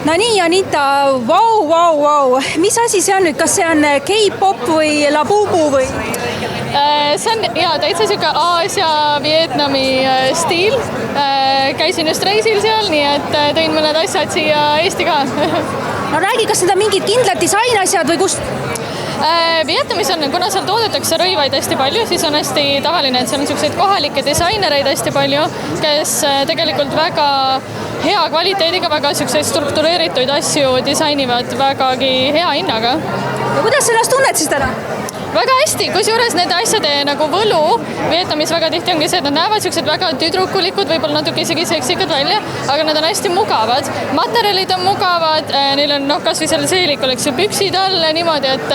No nii, Anita, vau. Mis asi see on nüüd, kas see on K-pop või Labubu või? See on täitsa siuke Aasia, Vietnami stiil. Käisin just reisil seal, nii et tõin mõned asjad siia Eesti ka. No räägi, kas need on mingid kindlad disainasjad või kust? Vietnamis on, kuna seal toodetakse rõivaid hästi palju, siis on hästi tavaline, et seal on selliseid kohalikke disainereid hästi palju, kes tegelikult väga hea kvaliteediga, väga selliseid struktureeritud asju disainivad vägagi hea hinnaga. Ja kuidas sa ennast tunned siis täna? Väga hästi, kusjuures nende asjade nagu võlu Vietnamis väga tihti ongi see, et nad näevad sellised väga tüdrukulikud, võib-olla natuke isegi seksikad välja, aga nad on hästi mugavad. Materjalid on mugavad, neil on kas või selle seelikul, eks ju, püksid all niimoodi, et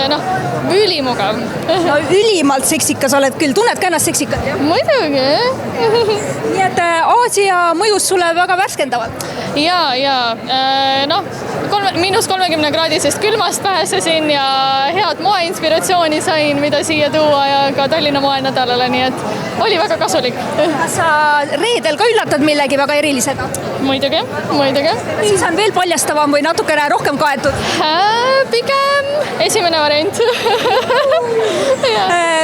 ülimugav. No ülimalt seksikas oled küll, tunned ka ennast seksikad, jah? Muidugi. Nii et Aasia mõjus sulle väga värskendavalt? -30 kraadisest külmast pääsesin ja head moeinspiratsiooni sain, mida siia tuua ja ka Tallinna moenädalale, nii et oli väga kasulik. Kas sa reedel ka üllatad millegi väga erilisega? Muidugi. Siis on veel paljastavam või natukene rohkem kaetud? Pigem esimene variant.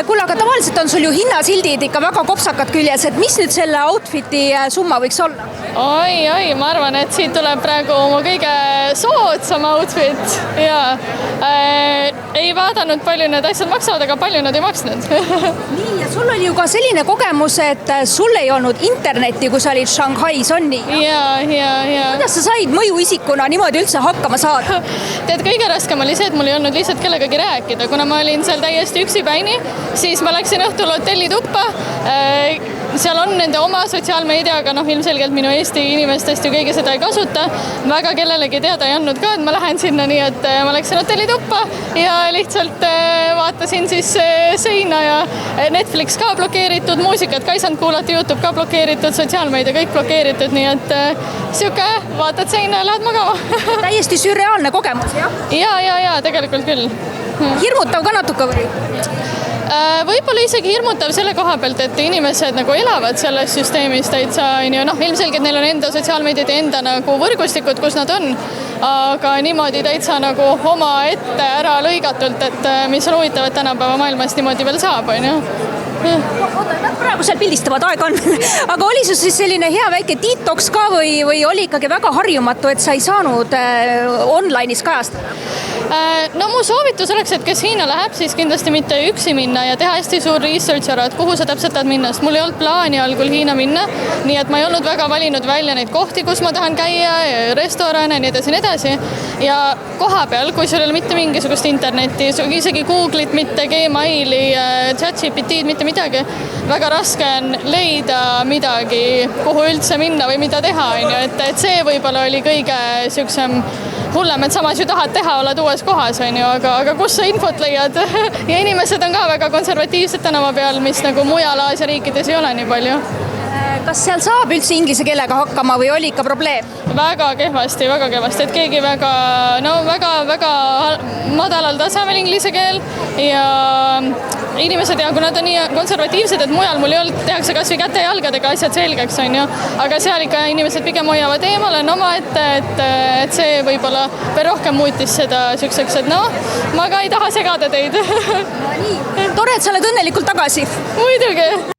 Kuule, aga tavaliselt on sul ju hinnasildid ikka väga kopsakad küljes, et mis nüüd selle outfiti summa võiks olla? Oi, ma arvan, et siit tuleb praegu mu kõige soodsam outfit ja ei vaadanud, palju need asjad maksavad, aga palju nad ei maksnud. Nii, ja sul oli ju ka selline kogemus, et sul ei olnud internetti, kui sa olid Shanghais, on nii? Ja. Kuidas sa said mõjuisikuna niimoodi üldse hakkama saada? Tead, kõige raskem oli see, et mul ei olnud lihtsalt kellegagi rääkida, kuna ma olin seal täiesti üksipäini, siis ma läksin õhtul hotellituppa. Seal on nende oma sotsiaalmeediaga, ilmselgelt minu Eesti inimestest ju keegi seda ei kasuta. Väga kellelegi teada ei andnud ka, et ma lähen sinna, nii et ma läksin hotellituppa ja lihtsalt vaatasin siis seina ja Netflix ka blokeeritud, muusikat ka ei saanud kuulata, YouTube ka blokeeritud, sotsiaalmeedia kõik blokeeritud, nii et siuke, vaatad seina ja lähed magama. Täiesti sürreaalne kogemus, jah? Ja, tegelikult küll. Hirmutav ka natuke või? Võib-olla isegi hirmutav selle koha pealt, et inimesed nagu elavad selles süsteemis täitsa, ilmselgelt neil on enda sotsiaalmeediad ja enda nagu võrgustikud, kus nad on, aga niimoodi täitsa nagu oma ette ära lõigatult, et mis on huvitav, et tänapäeva maailmas niimoodi veel saab, on ju. Oota, nad praegu seal pildistavad, aeg on. Aga oli sul siis selline hea väike detox ka või oli ikkagi väga harjumatu, et sa ei saanud online'is kajastada? No mu soovitus oleks, et kes Hiina läheb, siis kindlasti mitte üksi minna ja teha hästi suur research ära, et kuhu sa täpselt tahad minna, sest mul ei olnud plaani algul Hiina minna, nii et ma ei olnud väga valinud välja neid kohti, kus ma tahan käia, restorane, nii edasi. Ja koha peal, kui sul ei ole mitte mingisugust internetti, isegi Google'it, mitte Gmaili, ChatGPT'd, mitte midagi, väga raske on leida midagi, kuhu üldse minna või mida teha, et see võib-olla oli kõige siuksem hullem, et samas ju tahad teha, oled uues kohas, aga kus sa infot leiad? Ja inimesed on ka väga konservatiivsed tänava peal, mis nagu mujal Aasia riikides ei ole nii palju. Kas seal saab üldse inglise keelega hakkama või oli ikka probleem? Väga kehvasti, et keegi väga madalal tasemel inglise keel ja inimesed ja kui nad on nii konservatiivsed, et mujal mul ei olnud, tehakse kas või käte ja jalgadega asjad selgeks, on ju, aga seal ikka inimesed pigem hoiavad eemale, on oma ette, et see võib-olla veel rohkem muutis seda sükseks, et ma ka ei taha segada teid. Tore, et sa oled õnnelikult tagasi. Muidugi.